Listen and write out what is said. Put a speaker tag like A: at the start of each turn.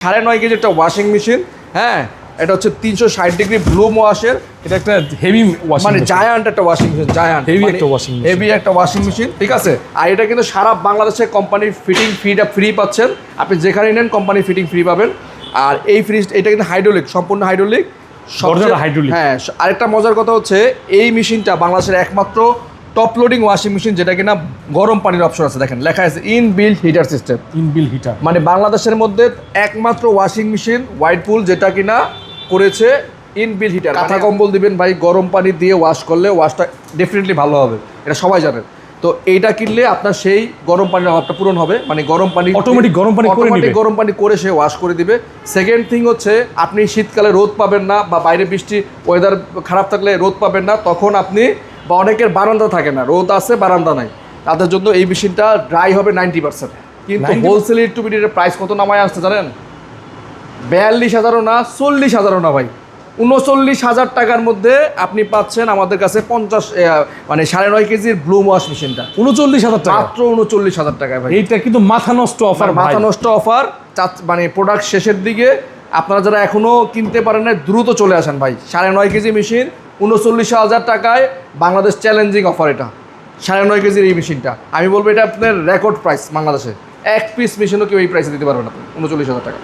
A: 9.5 KG একটা washing machine, হ্যাঁ এটা হচ্ছে 360 ডিগ্রি ব্লুম ওয়াশের,
B: এটা একটা হেভি ওয়াশিং
A: মানে জায়ান্ট একটা ওয়াশিং মেশিন, জায়ান্ট
B: হেভি একটা ওয়াশিং মেশিন,
A: হেভি একটা ওয়াশিং মেশিন, ঠিক আছে। আর এটা কিন্তু সারা বাংলাদেশে কোম্পানির ফিটিং ফ্রি পাচ্ছেন, আপনি যেখানে নেন কোম্পানি ফিটিং ফ্রি পাবেন। আর এই ফ্রিজ এটা কিন্তু হাইড্রোলিক, সম্পূর্ণ হাইড্রোলিক,
B: হাইড্রোলিক।
A: হ্যাঁ, আরেকটা মজার কথা হচ্ছে এই মেশিনটা বাংলাদেশের একমাত্র টপ লোডিং ওয়াশিং মেশিন যেটা কিনা গরম পানির অপশন আছে, দেখেন লেখা আছে inbuilt heater system,
B: inbuilt heater,
A: মানে বাংলাদেশের মধ্যে একমাত্র ওয়াশিং মেশিন হোয়াইটপুল যেটা কিনা করেছে ইনবিল্ট হিটার। কাঁথা কম্বল দিবেন ভাই, গরম পানি দিয়ে ওয়াশ করলে ওয়াশটা ডেফিনেটলি ভালো হবে, এটা সবাই জানেন। তো এইটা কিনলে আপনার সেই গরম পানির অভাবটা পূরণ হবে, মানে গরম পানি
B: অটোমেটিক
A: গরম পানি করে সে ওয়াশ করে দিবে। সেকেন্ড থিং হচ্ছে আপনি শীতকালে রোদ পাবেন না, বা বাইরে বৃষ্টি ওয়েদার খারাপ থাকলে রোদ পাবেন না, তখন আপনি, বা অনেকের বারান্দা থাকে না, রোদ আছে বারান্দা নাই, তাদের জন্য এই মেশিনটা ড্রাই হবে 90%। কিন্তু হোলসেল ইলেকট্রিবিটির প্রাইস কত নামায় আসতে জানেন? 42,000 না, 40,000 না ভাই, 39,000 টাকার মধ্যে আপনি পাচ্ছেন আমাদের কাছে 9.5 কেজির ব্লুম ওয়াশ মেশিনটা
B: 39,000 টাকা,
A: মাত্র 39,000 টাকায় ভাই।
B: এইটা কিন্তু মাথা নষ্ট অফার,
A: মাথা নষ্ট অফার, মানে প্রোডাক্ট শেষের দিকে। আপনারা যারা এখনো কিনতে পারেন না দ্রুত চলে আসেন ভাই। 9.5 কেজি মেশিন 39,000 টাকায়, বাংলাদেশ চ্যালেঞ্জিং অফার এটা। 9.5 কেজির এই মেশিনটা আমি বলবো এটা আপনার রেকর্ড প্রাইস বাংলাদেশে, এক পিস মেশিনও কেউ এই প্রাইসে দিতে পারবে না, 39,000 টাকা।